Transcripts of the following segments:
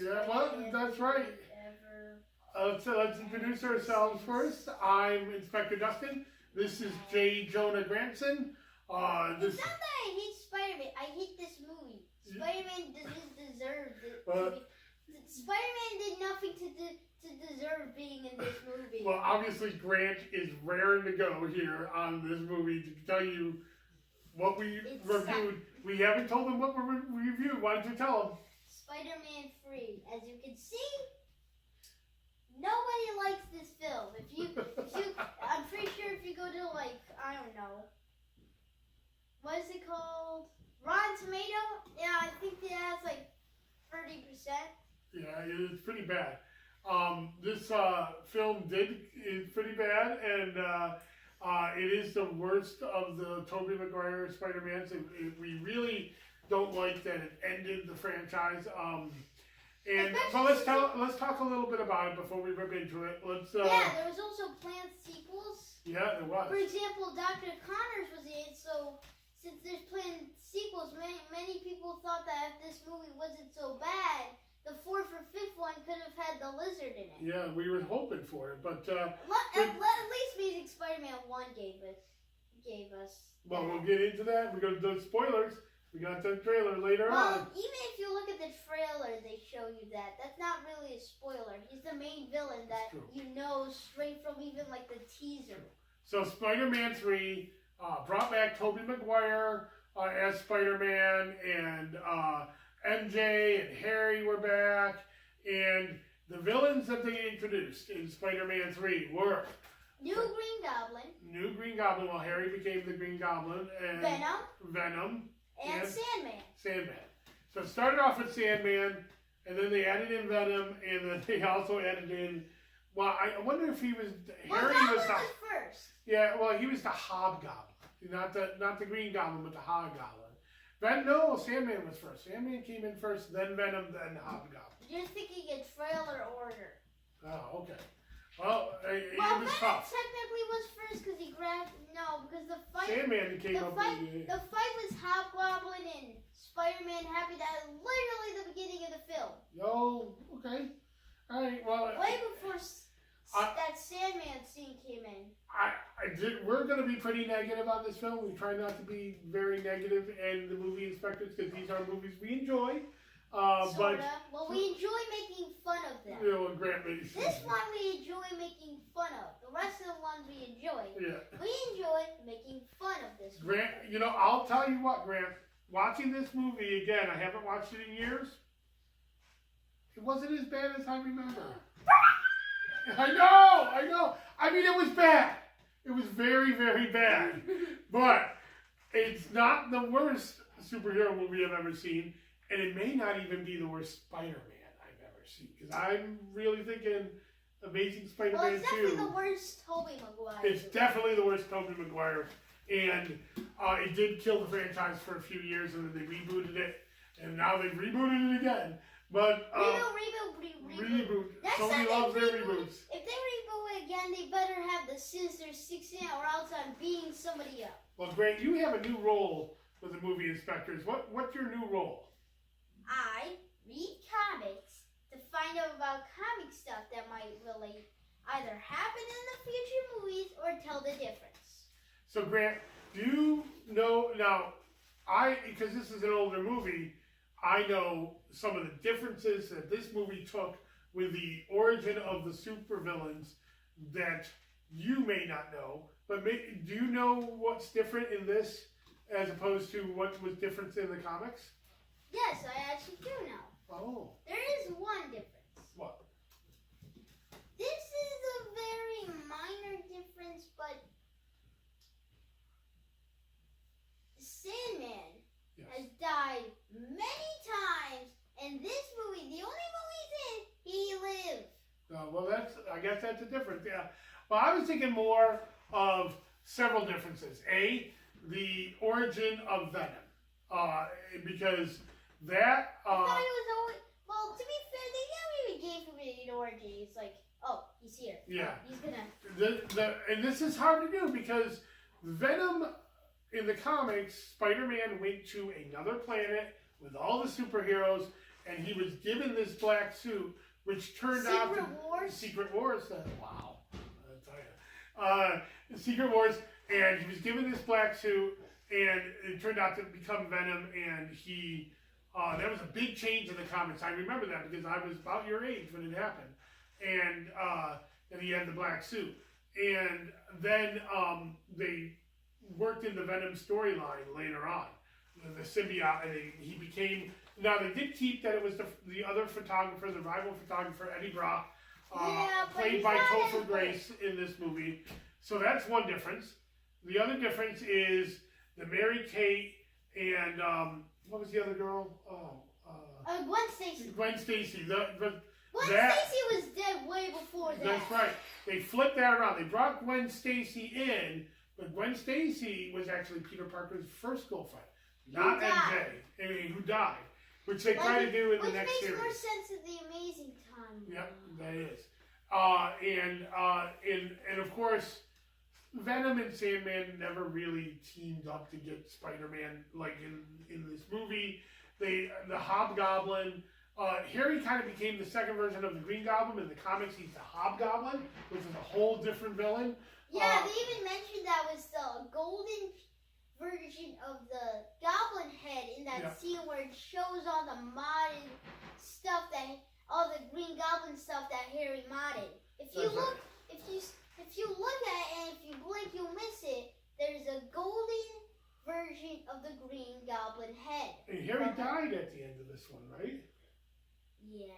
Yeah, well, that's right. Let's introduce ourselves first. I'm Inspector Dustin. This is J. Jonah Grantson. It's not that I hate Spider-Man. I hate this movie. Spider-Man doesn't deserve it. Spider-Man did nothing to deserve being in this movie. Well, obviously Grant is raring to go here on this movie to tell you what we reviewed. We haven't told him what we reviewed. Why don't you tell him? Spider-Man 3. As you can see, nobody likes this film. If you, I'm pretty sure if you go to I don't know, what is it called? Rotten Tomato? Yeah, I think it has 30%. Yeah, it's pretty bad. This film is pretty bad, and it is the worst of the Tobey Maguire Spider-Mans. We really don't like that it ended the franchise. But let's talk a little bit about it before we rip into it. Yeah, there was also planned sequels. Yeah, there was. For example, Dr. Connors was in it, so since there's planned sequels, many people thought that if this movie wasn't so bad, the fourth or fifth one could have had the lizard in it. Yeah, we were hoping for it, but at least Amazing Spider-Man 1 gave us. Well, we'll get into that. We're gonna do spoilers. We got the trailer later on. Even if you look at the trailer, they show you that. That's not really a spoiler. He's the main villain that you know straight from even the teaser. So Spider-Man 3 brought back Tobey Maguire as Spider-Man, and MJ and Harry were back, and the villains that they introduced in Spider-Man 3 were New Green Goblin. Well, Harry became the Green Goblin, and Venom. And Sandman. So it started off with Sandman, and then they added in Venom, and then they also added in. Well, I wonder if he was. Harry was first. Yeah, well, he was the Hobgoblin, not the Green Goblin, but the Hobgoblin. No, Sandman was first. Sandman came in first, then Venom, then Hobgoblin. You're thinking in trailer order. Oh, okay. Well, it was Venom tough. technically was first because he grabbed. No, because the fight. Sandman came up. The fight was Hobgoblin and Spider-Man happened at literally the beginning of the film. Oh, okay. All right. Well, way before that Sandman scene came in. We're going to be pretty negative on this film. We try not to be very negative, and the movie inspectors, because these are movies we enjoy. But we enjoy making fun of them. Grant made this one we enjoy making fun of. The rest of the ones we enjoy. Yeah. We enjoy making fun of this Grant, movie. I'll tell you what, Grant. Watching this movie again, I haven't watched it in years. It wasn't as bad as I remember. I know. I mean, it was bad. It was very, very bad. But it's not the worst superhero movie I've ever seen. And it may not even be the worst Spider-Man I've ever seen. Because I'm really thinking Amazing Spider-Man 2. It's definitely the worst Tobey Maguire. It's definitely the worst Tobey Maguire. And it did kill the franchise for a few years, and then they rebooted it. And now they've rebooted it again. But reboot. Somebody loves their reboots. If they reboot it again, they better have the Sinister Six in, or else I'm beating somebody up. Well, Grant, you have a new role with the movie inspectors. What's your new role? I read comics to find out about comic stuff that might really either happen in the future movies or tell the difference. So, Grant, do you know now? Because this is an older movie, I know some of the differences that this movie took with the origin of the supervillains that you may not know. But do you know what's different in this as opposed to what was different in the comics? Yes, I actually do know. Oh. There is one difference. What? This is a very minor difference, but Sandman has died many times, and this movie, the only movie he's in, he lived. Well, I guess that's a difference. Yeah. Well, I was thinking more of several differences. The origin of Venom, because that. I thought he was always. Well, to be fair, they never even gave him an origin. It's like, oh, he's here. Yeah. Oh, he's gonna. And this is hard to do because Venom in the comics, Spider-Man went to another planet with all the superheroes, and he was given this black suit, which turned out to Secret Wars. Wow, I tell you, Secret Wars, and he was given this black suit, and it turned out to become Venom, and he. That was a big change in the comics. I remember that because I was about your age when it happened, and then he had the black suit, and then they worked in the Venom storyline later on. The symbiote, and he became. Now they did keep that it was the other photographer, the rival photographer Eddie Brock, played by Topher Grace in this movie. So that's one difference. The other difference is the Mary Kate and what was the other girl? Gwen Stacy. Gwen Stacy. Gwen Stacy was dead way before that. That's right. They flipped that around. They brought Gwen Stacy in, but Gwen Stacy was actually Peter Parker's first girlfriend, not MJ, who died. Which they try to do in the next series. Which makes more sense of the Amazing Time. Yep, that is. And of course, Venom and Sandman never really teamed up to get Spider-Man like in this movie. The Hobgoblin. Harry kind of became the second version of the Green Goblin. In the comics, he's the Hobgoblin, which is a whole different villain. Yeah, they even mentioned that was the golden version of the Goblin head in that scene where it shows all the modded stuff all the Green Goblin stuff that Harry modded. If you look at it and if you blink, you'll miss it. There's a golden version of the Green Goblin head. And Harry died at the end of this one, right? Yeah.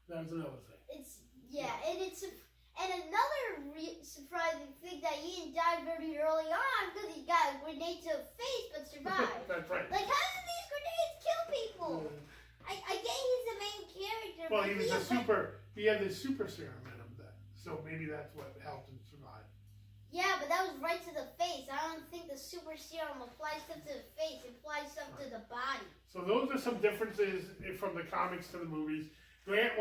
That was another thing. And another surprising thing that he didn't die very early on because he got a grenade to the face but survived. That's right. Like, how do these grenades kill people? I get he's the main character. Well, he had this super serum in him then, so maybe that's what helped him survive. Yeah, but that was right to the face. I don't think the super serum applies stuff to the face. It applies stuff to the body. So those are some differences from the comics to the movies. Grant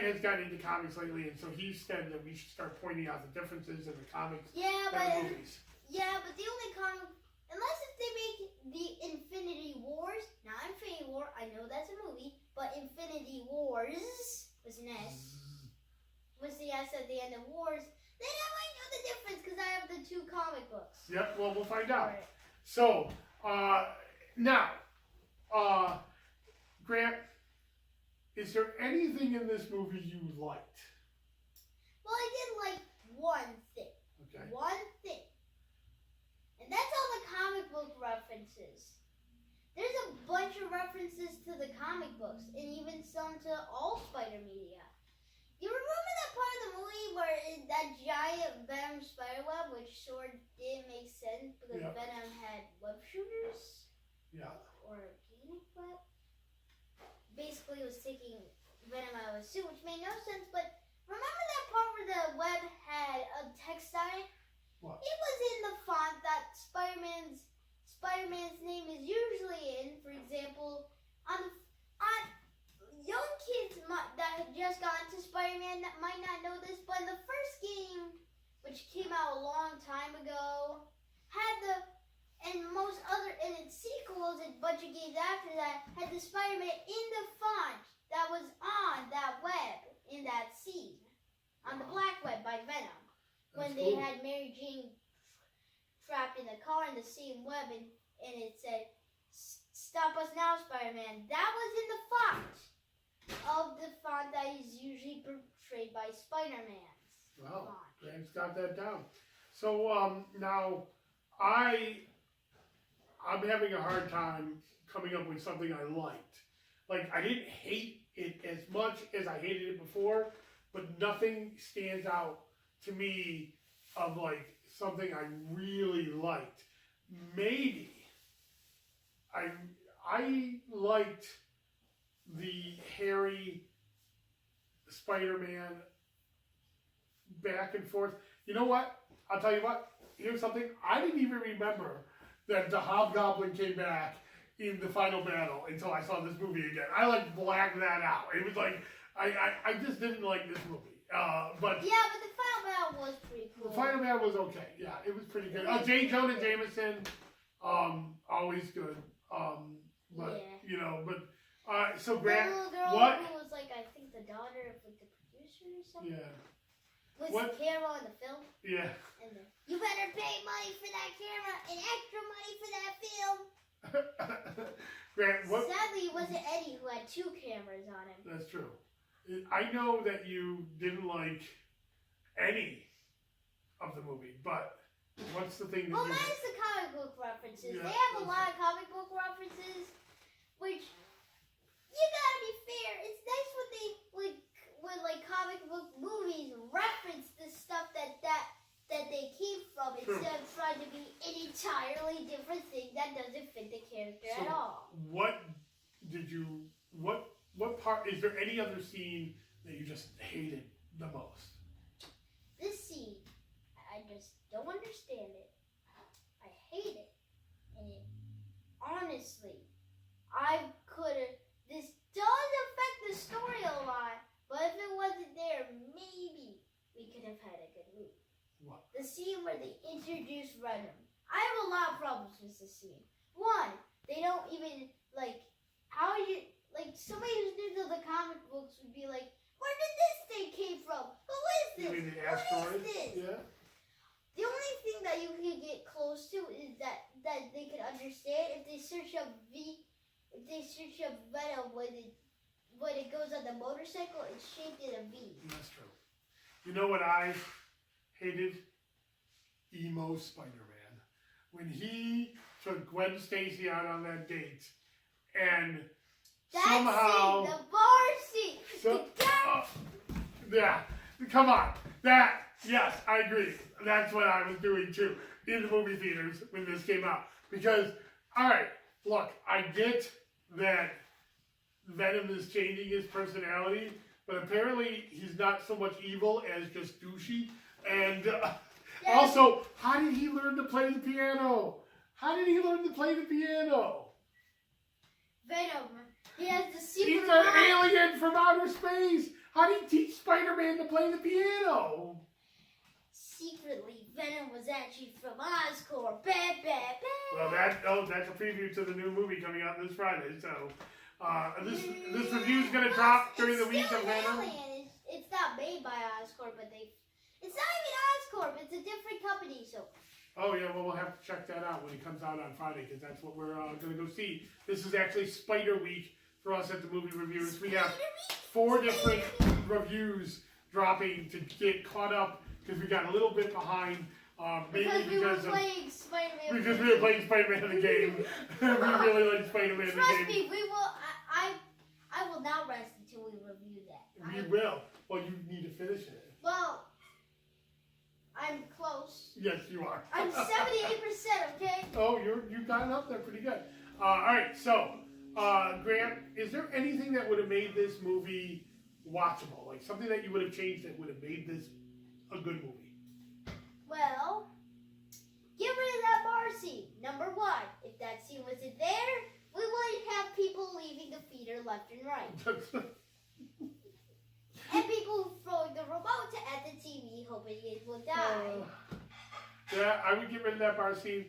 has gotten into comics lately, and so he said that we should start pointing out the differences in the comics and the movies. Yeah, but the only comic, unless if they make the Infinity Wars, not Infinity War, I know that's a movie, but Infinity Wars was an S, was the S at the end of Wars, then I might know the difference because I have the two comic books. Yep, well, we'll find out. Right. So, now, Grant, is there anything in this movie you liked? Well, I did like one thing. Okay. One thing. And that's all the comic book references. There's a bunch of references to the comic books, and even some to all Spider media. You remember that part of the movie where that giant Venom spiderweb, which sort of didn't make sense because Venom had web shooters? Yeah. Or organic web? Basically was taking Venom out of his suit, which made no sense, but remember that part where the web had a text on it? What? It was in the font that Spider-Man's name is usually in. For example, on young kids that had just gotten to Spider-Man that might not know this, but in the first game, which came out a long time ago, and its sequels and bunch of games after that had the Spider-Man in the font that was on that web in that scene. On the black web by Venom. When they had Mary Jane trapped in the car in the same web and it said, "Stop us now, Spider-Man." That was in the font of the font that is usually portrayed by Spider-Man's Wow, font. Graham's got that down. So now I'm having a hard time coming up with something I liked. Like, I didn't hate it as much as I hated it before, but nothing stands out to me of like something I really liked. Maybe I liked the Harry Spider-Man back and forth. You know what? I'll tell you what. Here's something. I didn't even remember that the Hobgoblin came back in the final battle until I saw this movie again. I like blacked that out. It was like I just didn't like this movie. But the final battle was pretty cool. The final battle was okay. Yeah, it was pretty good. J. Jonah Jameson, always good. But So The Grant, little girl what? who was like, I think the daughter of like the producer or something. Yeah. Was What? the camera in the film? Yeah. And then, you better pay money for that camera and extra money for that film. Grant, what? Sadly, it wasn't Eddie who had 2 cameras on him. That's true. I know that you didn't like any of the movie, but what's the thing that Well, you... minus the comic book references. Yeah, They have a that's lot of comic book references, which, you gotta be fair, it's nice when they, when comic book movies reference the stuff that they came from True. instead of trying to be an entirely different thing that doesn't fit the character So, at all. what did you... What part... Is there any other scene that you just hated the most? This scene, I just don't understand it. I hate it. And honestly, I could've... This does affect the story a lot, but if it wasn't there, maybe we could have had a good movie. What? The scene where they introduce Venom. I have a lot of problems with this scene. One, they don't even, how you... somebody who's new to the comic books would be like, where did this thing came from? Who is this? You mean the What asteroid? is this? Yeah. The only thing that you can get close to is that they can understand if they search up Venom when it goes on the motorcycle, it's shaped in a V. That's true. You know what I hated? Emo Spider-Man. When he took Gwen Stacy out on that date and somehow... Scene, the bar scene! Yeah, come on. That, yes, I agree. That's what I was doing too in the movie theaters when this came out. Because, alright, look, I get that Venom is changing his personality, but apparently he's not so much evil as just douchey. And also, how did he learn to play the piano? How did he learn to play the piano? Venom, he has the secret He's an alien from outer space. How did he teach Spider-Man to play the piano? Secretly, Venom was actually from Oscorp. Bad, bad, bad. Well, that's a preview to the new movie coming out this Friday. So, this review's gonna drop during the week of Venom. Alien. It's not made by Oscorp, but it's not even Oscorp. It's a different company. So. Oh yeah, well we'll have to check that out when it comes out on Friday because that's what we're gonna go see. This is actually Spider Week for us at the Movie Reviewers. We have 4 different reviews dropping to get caught up because we got a little bit behind. Because we were playing Spider-Man. Because we were playing Spider-Man the game. We really like Spider-Man the game. Trust me, we will. I will not rest until we review that. We will. Well, you need to finish it. Well, I'm close. Yes, you are. I'm 78%. Okay. Oh, you got it up there pretty good. All right, so Grant, is there anything that would have made this movie watchable? Like something that you would have changed that would have made this a good movie? Well, get rid of that bar scene. Number 1, if that scene wasn't there, we wouldn't have people leaving the theater left and right. And people throwing the remote at the TV hoping it will die. Yeah, I would get rid of that bar scene.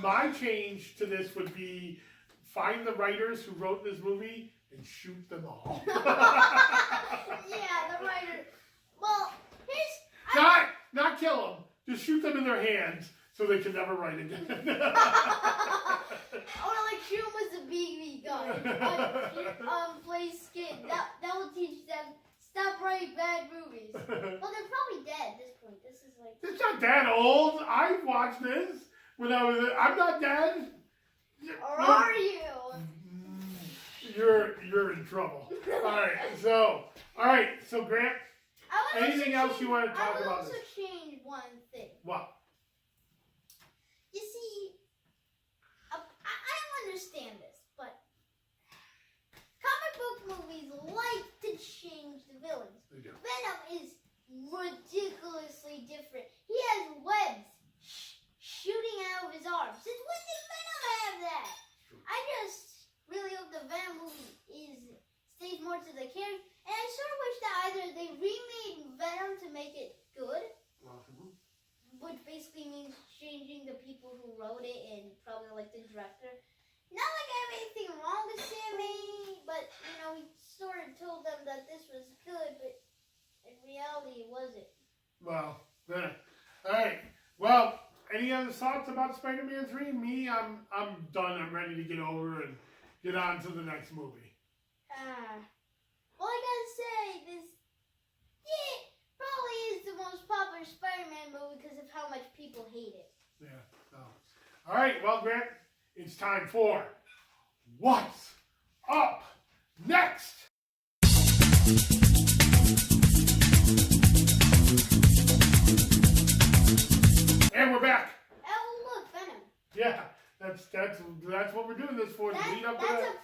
My change to this would be find the writers who wrote this movie and shoot them all. Yeah, the writer. Well, Not kill them. Just shoot them in their hands so they can never write again. I want to shoot them with a BB gun. Play skin. That will teach them. Stop writing bad movies. Well, they're probably dead at this point. This is like... It's not that old. I watched this when I was... I'm not dead. Or are you? You're in trouble. All right, so Grant, anything else you want to talk about? I would also change one thing. What? You see, I don't understand this, but comic book movies like to change the villains. They do. Venom is ridiculously different. He has webs shooting out of his arms. Since when did Venom have that? I just really hope the Venom movie stays more to the character. And I sort of wish that either they remade Venom to make it good, which basically means changing the people who wrote it and probably like the director. not like I have anything wrong with Sam Raimi, but you know, he sort of told them that this was good, but in reality, it wasn't. Well, then, all right. Well, any other thoughts about Spider-Man 3? Me, I'm done. I'm ready to get over and get on to the next movie. Well, I gotta say, this probably is the most popular Spider-Man movie because of how much people hate it. Yeah. So. All right. Well, Grant, it's time for What's Up Next? And we're back. Oh, look, Venom. Yeah, that's what we're doing this for. To lead up to that.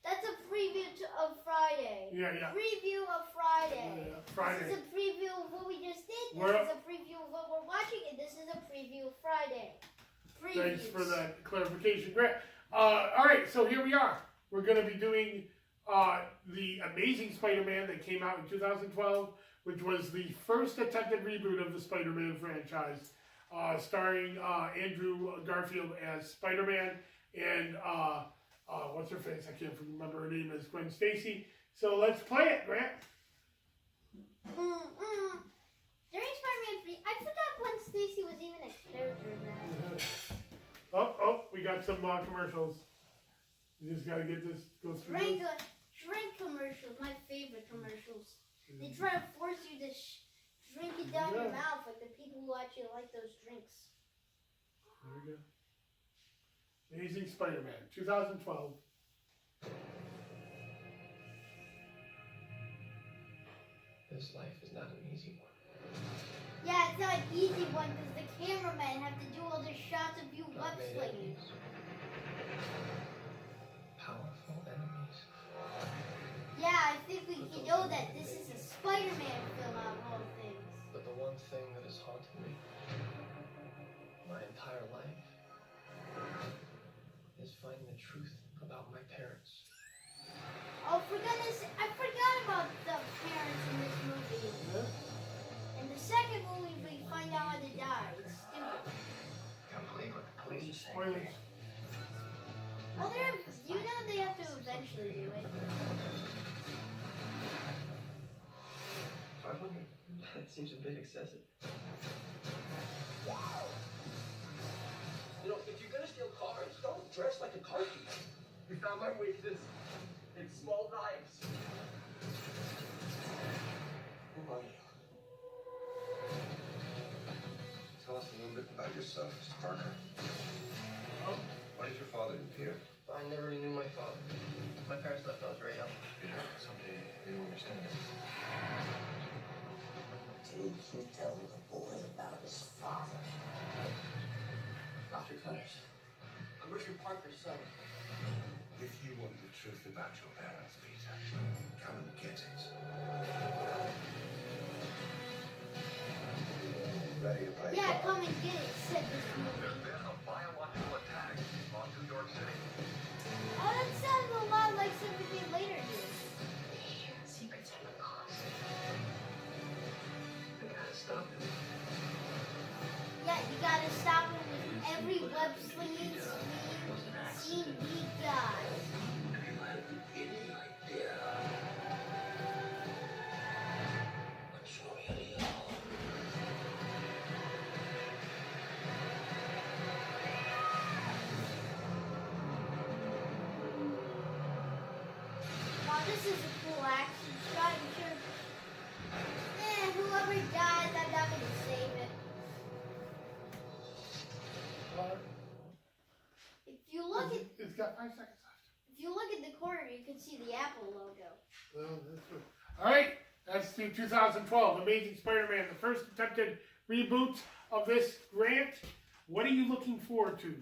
That's a preview of Friday. Yeah. Preview of Friday. Yeah, Friday. This is a preview of what we just did. This is a preview of what we're watching, and this is a preview of Friday. Previews. Thanks for that clarification, Grant. All right, so here we are. We're going to be doing the Amazing Spider-Man that came out in 2012, which was the first attempted reboot of the Spider-Man franchise, starring Andrew Garfield as Spider-Man and what's her face? I can't remember her name as Gwen Stacy. So let's play it, Grant. During Spider-Man 3, I forgot Gwen Stacy was even a character in that. Oh, we got some commercials. You just got to get this, go through this. Drink commercials, my favorite commercials. They try to force you to drink it down your mouth like the people who actually like those drinks. There we go. Amazing Spider-Man, 2012. This life is not an easy one. Yeah, it's not an easy one because the cameramen have to do all the shots of you web slinging. Powerful enemies. Yeah, I think we can know that this is a Spider-Man film out of all things. But the one thing that has haunted me my entire life is finding the truth about my parents. Oh, for goodness, I forgot about the parents in this movie. In the second movie, we find out how they died. It's stupid. Can't believe what the police are saying. Spoilers. Well, you know they have to eventually do it. 500? That seems a bit excessive. You know, if you're gonna steal cars, don't dress like a car thief. We found my weakness in small knives. Who are you? Tell us a little bit about yourself, Mr. Parker. Why did your father do here? I never knew my father. My parents left when I was very young. Peter, someday you'll understand this. Did you tell the boy about his father? Dr. Cutters. I'm Richard Parker's son. If you want the truth about your parents, Peter, come and get it. Ready to play? Yeah, come and get it, said this movie. There's been a biological attack on New York City. Oh, that sounds a lot like something we later do. Secrets have a cost. I gotta stop him. Yeah, you gotta stop him with every web slinging scene he got. Wow, this is a cool action shot. I'm sure. Whoever dies, I'm not gonna save it. If you look at It's got 5 seconds left. If you look at the corner, you can see the Apple logo. Well, that's good. All right, that's the 2012 Amazing Spider-Man, the first attempted reboot of this. Grant, what are you looking forward to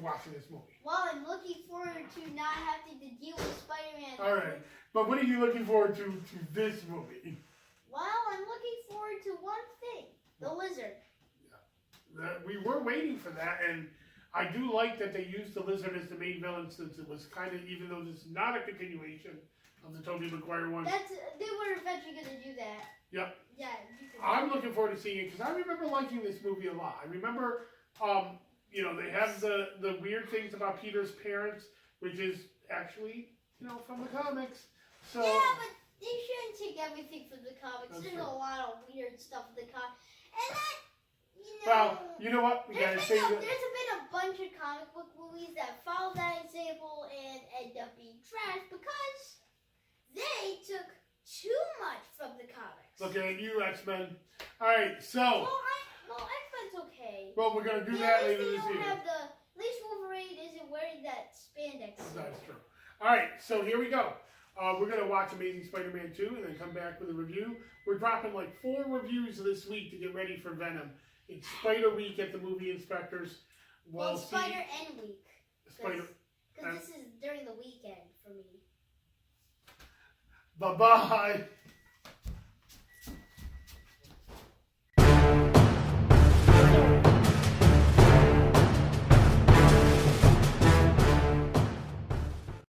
watching this movie? Well, I'm looking forward to not having to deal with Spider-Man. All right, but what are you looking forward to this movie? Well, I'm looking forward to one thing: the lizard. We were waiting for that, and I do like that they used the lizard as the main villain, since it was kind of, even though this is not a continuation of the Tobey Maguire one. They were eventually going to do that. Yep. Yeah. You could I'm looking forward to seeing it because I remember liking this movie a lot. I remember, they have the weird things about Peter's parents, which is actually, from the comics. So Yeah, but they shouldn't take everything from the comics. That's There's true. a lot of weird stuff in the comics. And that, well, you know what? We gotta say that. There's been a bunch of comic book movies that follow that example and end up being trash because they took too much from the comics. Looking at you, X-Men. All right, so Well, X-Men's okay. well, we're gonna do Yeah, that at least later they this don't evening. have at least Wolverine isn't wearing that spandex suit. That's true. All right, so here we go. We're going to watch Amazing Spider-Man 2 and then come back with a review. We're dropping like 4 reviews this week to get ready for Venom. It's Spider Week at the Movie Inspectors. Well, see Spider and Week. Spider. Because this is during the weekend for me. Bye-bye.